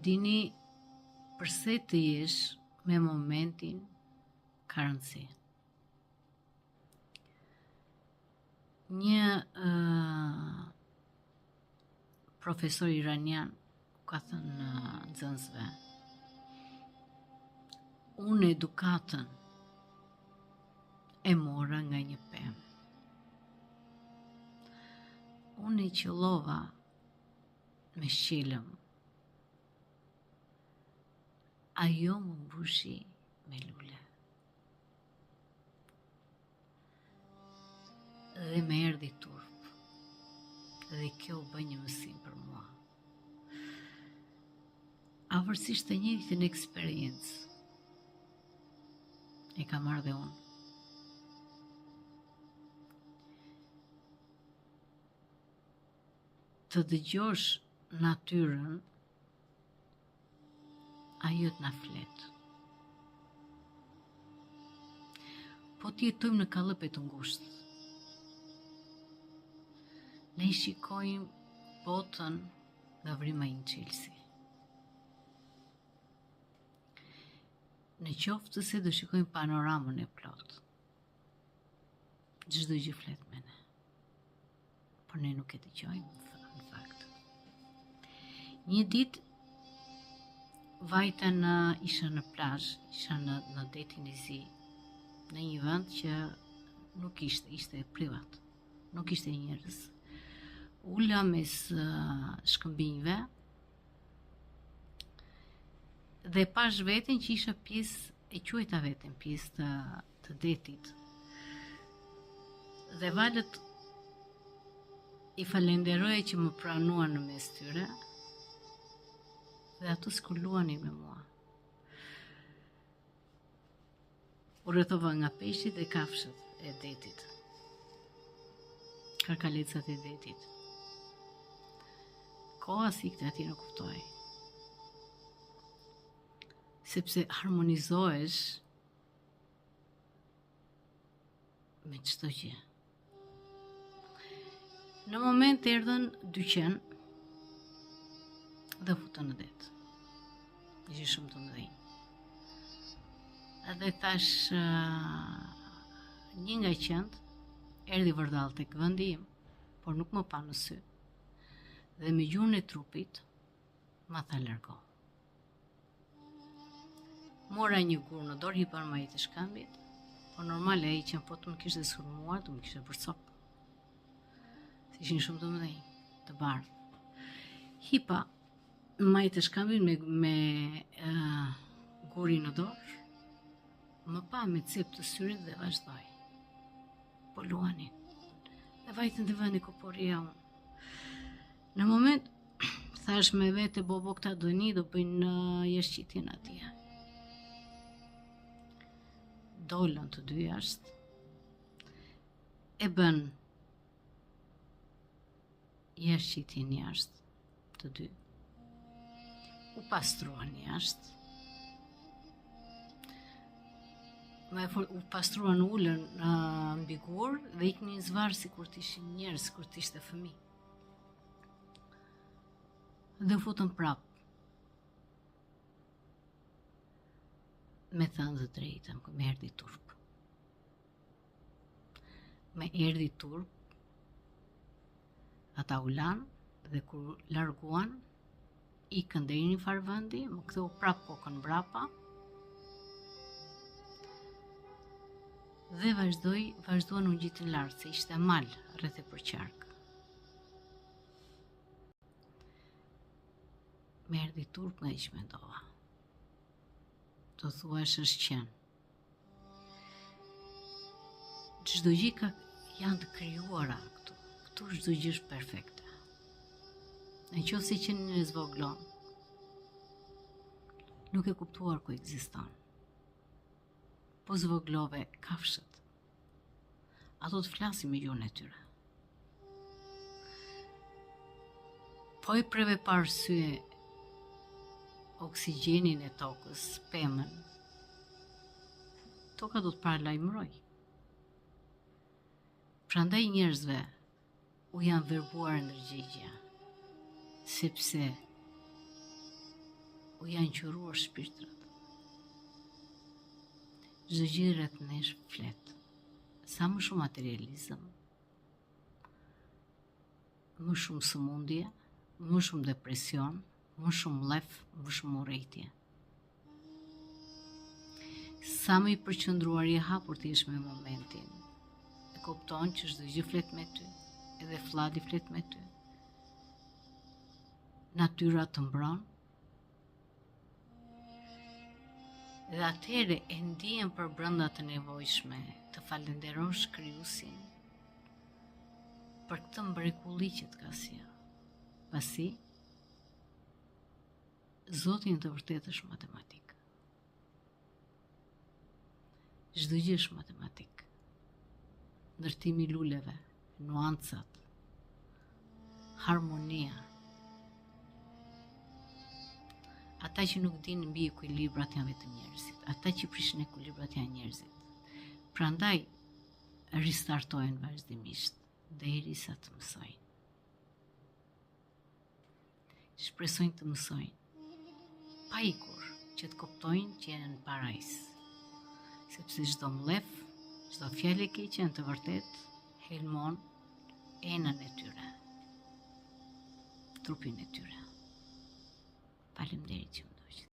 dini përse të jesh me momentin ka rëndësi. Një profesor iranian ka thënë nxënësve, unë edukatën e mora nga një pemë. Unë i qëllova me shqilëm. Ajo më mbushi me lule. Dhe me erdhi turp. Dhe kjo bë një mësim për mua. Avërsisht të njëjtën eksperiencë e kam marrë dhe unë. Të dëgjosh natyrën, ajo t'na flet. Po t'jetojmë në kallape të ngushtë. Ne i shikojmë botën nga vrimë i Chelsea. Në qoftë se do shikojmë panoramën e plot, çdo gjë flet me ne, por ne nuk e dëgjojmë në fakt. Një ditë isha në plazh, isha në detin e zi, në një vend që nuk ishte privat, nuk ishte njerëz. Ula mes shkëmbinjve dhe pash veten që isha pjesë, e quajta veten pjesë të detit. Dhe valët i falenderoja që më pranuan në mes tyre, dhe ato s'kulluanin me mua. U rrethova nga peshqit dhe kafshët e detit. Karkalecat e detit. Koha sikte ati nuk kuptoj. Sepse harmonizohesh me çdo gjë. Në moment erdhën dy qen dhe futën në det. Ishte shumë të mëdhenj. Edhe thash, një nga qent erdhi vërdall tek vendi im, por nuk më pa në sy. Dhe me gjuhën e trupit ma tha largo. Mora një gur në dorë, hipa majit e shkambit, por normal ai që po të më kishte sulmuar, të më kishte përcop. Se ishin shumë të mëdhenj, të bardhë. Hipa majit e shkambit me gurin në dorë, më pa me cep të syrit dhe vazhdoj. Po luanin. Dhe vajtën të vëni ku porria unë. Në moment, thash me vete bobo këta dojni, do bëjnë jeshqitjen atje. Dolën të dy jashtë, e bën jeshqitjen jashtë të dy. U pastruan jashtë. U pastruan ullën mbi gur dhe iknin zvarë si kur t'ishin njerëz, si kur t'ishte fëmijë. Dhe u futën prapë. Me thënë dhe drejtën, me erdhi turp. Me erdhi turp, ata u lanë dhe kur larguan, ikën deri në një farë vendi, më ktheu prapë kokën mbrapa dhe vazhduan u ngjitën lart, se ishte mal rreth e përqark. Me erdhi turp nga ish mendova. Do thuash është qen. Çdo gjë janë të krijuara këtu. Këtu çdo gjë është perfekte. Në qoftë se qenin e zvoglon, nuk e kuptuar ku ekziston. Po zvoglove kafshët. Ato të flasin me gjuhën e tyre. Po i preve pa arsye oksigjenin e tokës, pemën, toka do të paralajmëroj. Prandaj njerëzve u janë verbuar ndërgjegja, sepse u janë qëruar shpirtrat. Çdo gjë rreth nesh flet. Sa më shumë materializëm, më shumë sëmundje, më shumë depresion, më shumë lef, më shumë urrejtje. Sa më i përqendruar je hapur ti jesh me momentin, e kupton që çdo gjë flet me ty, edhe flladi flet me ty. Natyra të mbron. Dhe atëherë e ndihen për brenda të nevojshme të falenderosh Krijuesin për këtë mrekulli që të ka sjell. Pasi Zoti në të vërtetë është matematik. Çdo gjë është matematik. Ndërtimi i luleve, nuancat, harmonia. Ata që nuk dinë mbi ekuilibrat janë vetëm njerëzit. Ata që prishin ekuilibrat janë njerëzit. Prandaj ristartojnë vazhdimisht derisa të mësojnë. Shpresojnë të mësojnë. Pa ikur që të kuptojnë që janë në parajs. Sepse çdo mlef, çdo fjalë e keqe në të vërtetë helmon enën e tyre, trupin e tyre. Faleminderit që